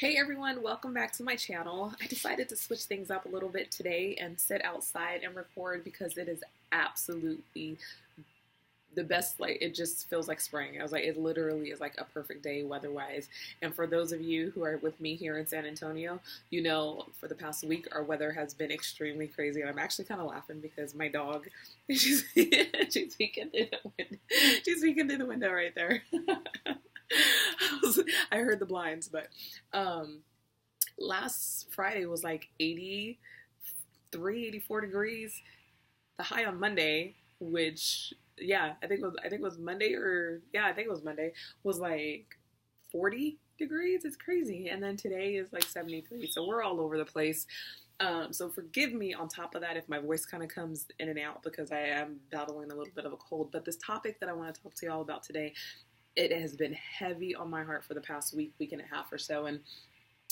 Hey everyone, welcome back to my channel. I decided to switch things up a little bit today and sit outside and record because it is absolutely the best. Like, it just feels like spring. I was like, it literally is like a perfect day weather-wise. And for those of you who are with me here in San Antonio, you know, for the past week, our weather has been extremely crazy. And I'm actually kind of laughing because my dog, she's peeking through the window. She's peeking through the window right there. I heard the blinds, but last Friday was like 83, 84 degrees. The high on Monday, which I think it was Monday, I think it was Monday, was like 40 degrees. It's crazy. And then today is like 73. So we're all over the place. So forgive me on top of that if my voice kind of comes in and out because I am battling a little bit of a cold. But this topic that I want to talk to you all about today, it has been heavy on my heart for the past week and a half or so. And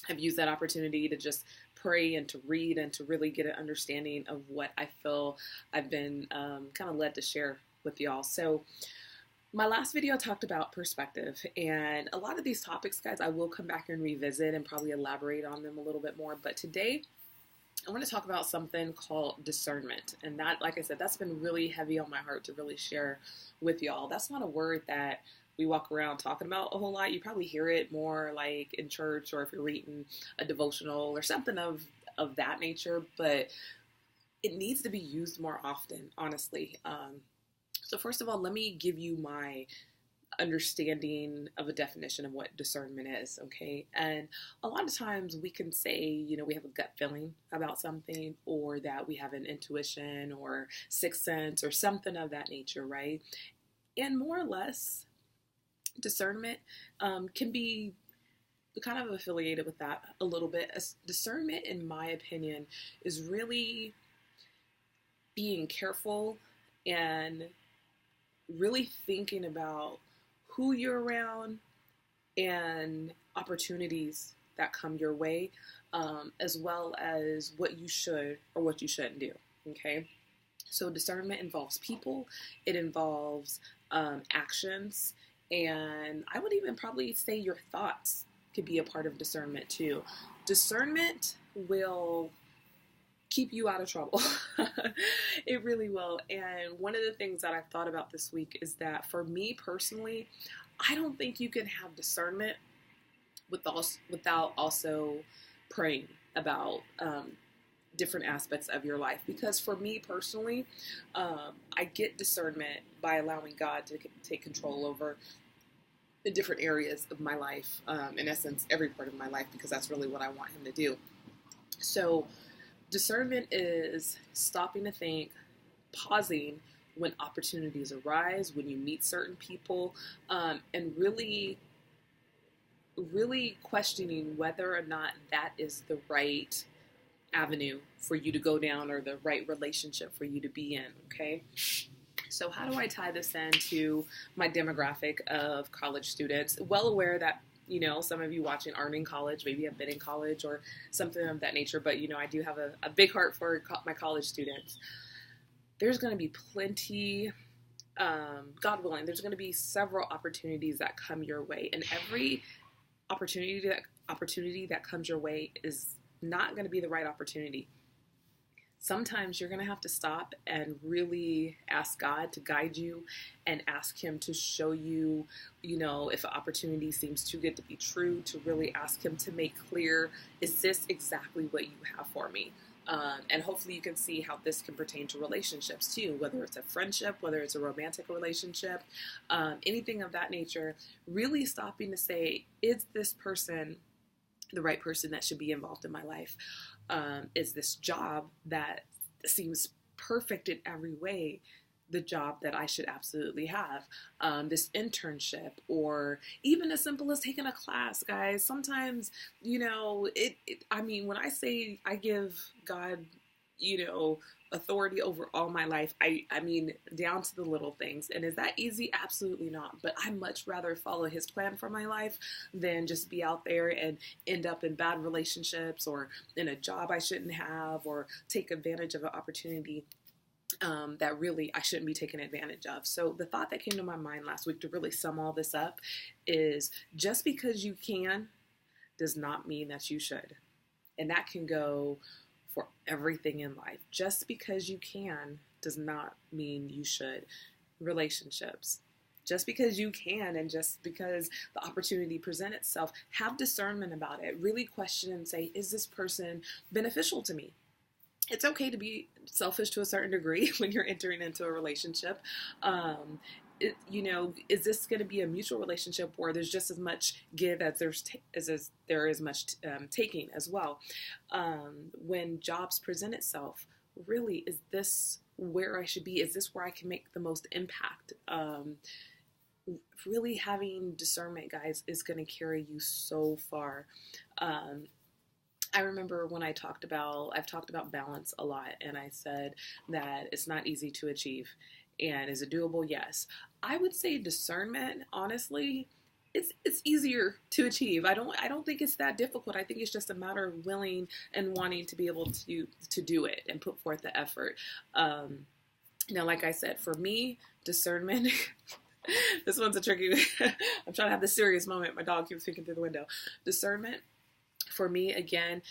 I've used that opportunity to just pray and to read and to really get an understanding of what I feel I've been kind of led to share with y'all. So my last video talked about perspective, and a lot of these topics, guys, I will come back and revisit and probably elaborate on them a little bit more. But today I want to talk about something called discernment. And that, like I said, that's been really heavy on my heart to really share with y'all. That's not a word that we walk around talking about a whole lot. You probably hear it more like in church or if you're reading a devotional or something of that nature, but it needs to be used more often, honestly. So first of all, let me give you my understanding of a definition of what discernment is, okay? And a lot of times we can say, you know, we have a gut feeling about something, or that we have an intuition or sixth sense or something of that nature, right? And more or less, discernment can be kind of affiliated with that a little bit. As discernment, in my opinion, is really being careful and really thinking about who you're around and opportunities that come your way, as well as what you should or what you shouldn't do, okay? So discernment involves people, it involves actions, and I would even probably say your thoughts could be a part of discernment too. Discernment will keep you out of trouble. It really will. And one of the things that I've thought about this week is that for me personally, I don't think you can have discernment without also praying about different aspects of your life. Because for me personally, I get discernment by allowing God to take control over the different areas of my life, in essence, every part of my life, because that's really what I want Him to do. So discernment is stopping to think, pausing when opportunities arise, when you meet certain people, and really questioning whether or not that is the right avenue for you to go down or the right relationship for you to be in, okay? So how do I tie this into my demographic of college students? Well aware that, you know, some of you watching aren't in college, maybe have been in college or something of that nature, but, you know, I do have a big heart for my college students. There's going to be plenty, God willing, there's going to be several opportunities that come your way, and every opportunity that comes your way is not going to be the right opportunity. Sometimes you're going to have to stop and really ask God to guide you and ask Him to show you, you know, if an opportunity seems too good to be true, to really ask Him to make clear, is this exactly what you have for me? And hopefully you can see how this can pertain to relationships too, whether it's a friendship, whether it's a romantic relationship, anything of that nature. Really stopping to say, is this person the right person that should be involved in my life? Is this job that seems perfect in every way the job that I should absolutely have? This internship, or even as simple as taking a class, guys. Sometimes, you know, I mean, when I say I give God, you know, authority over all my life, I mean, down to the little things. And is that easy? Absolutely not. But I much rather follow His plan for my life than just be out there and end up in bad relationships or in a job I shouldn't have, or take advantage of an opportunity that really I shouldn't be taken advantage of. So the thought that came to my mind last week to really sum all this up is, just because you can does not mean that you should. And that can go for everything in life. Just because you can does not mean you should. Relationships. Just because you can and just because the opportunity presents itself, have discernment about it. Really question and say, is this person beneficial to me? It's okay to be selfish to a certain degree when you're entering into a relationship. Is this going to be a mutual relationship where there's just as much give as there is much taking as well? When jobs present itself, really, is this where I should be? Is this where I can make the most impact? Really having discernment, guys, is going to carry you so far. I remember when I've talked about balance a lot, and I said that it's not easy to achieve. And is it doable? Yes. I would say discernment, honestly, it's easier to achieve. I don't think it's that difficult. I think it's just a matter of willing and wanting to be able to do it and put forth the effort. Now, like I said, for me, discernment. This one's a tricky. I'm trying to have this serious moment. My dog keeps peeking through the window. Discernment, for me, again,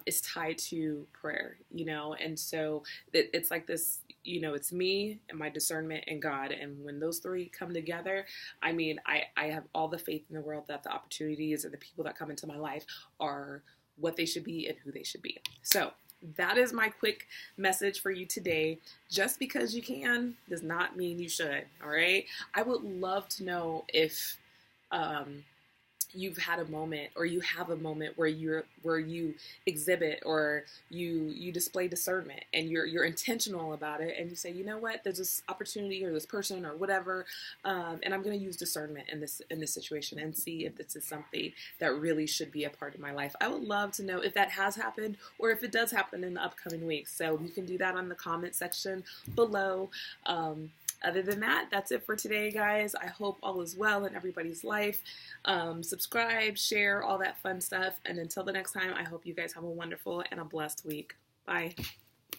is tied to prayer, and so it's like this, it's me and my discernment and God. And when those three come together, I mean, I have all the faith in the world that the opportunities and the people that come into my life are what they should be and who they should be. So that is my quick message for you today. Just because you can does not mean you should. All right. I would love to know if, you've had a moment, or you have a moment where you exhibit or you display discernment, and you're intentional about it, and you say, you know what, there's this opportunity or this person or whatever, and I'm going to use discernment in this situation and see if this is something that really should be a part of my life. I would love to know if that has happened or if it does happen in the upcoming weeks. So you can do that on the comment section below. Other than that, that's it for today, guys. I hope all is well in everybody's life. Subscribe, share, all that fun stuff. And until the next time, I hope you guys have a wonderful and a blessed week. Bye.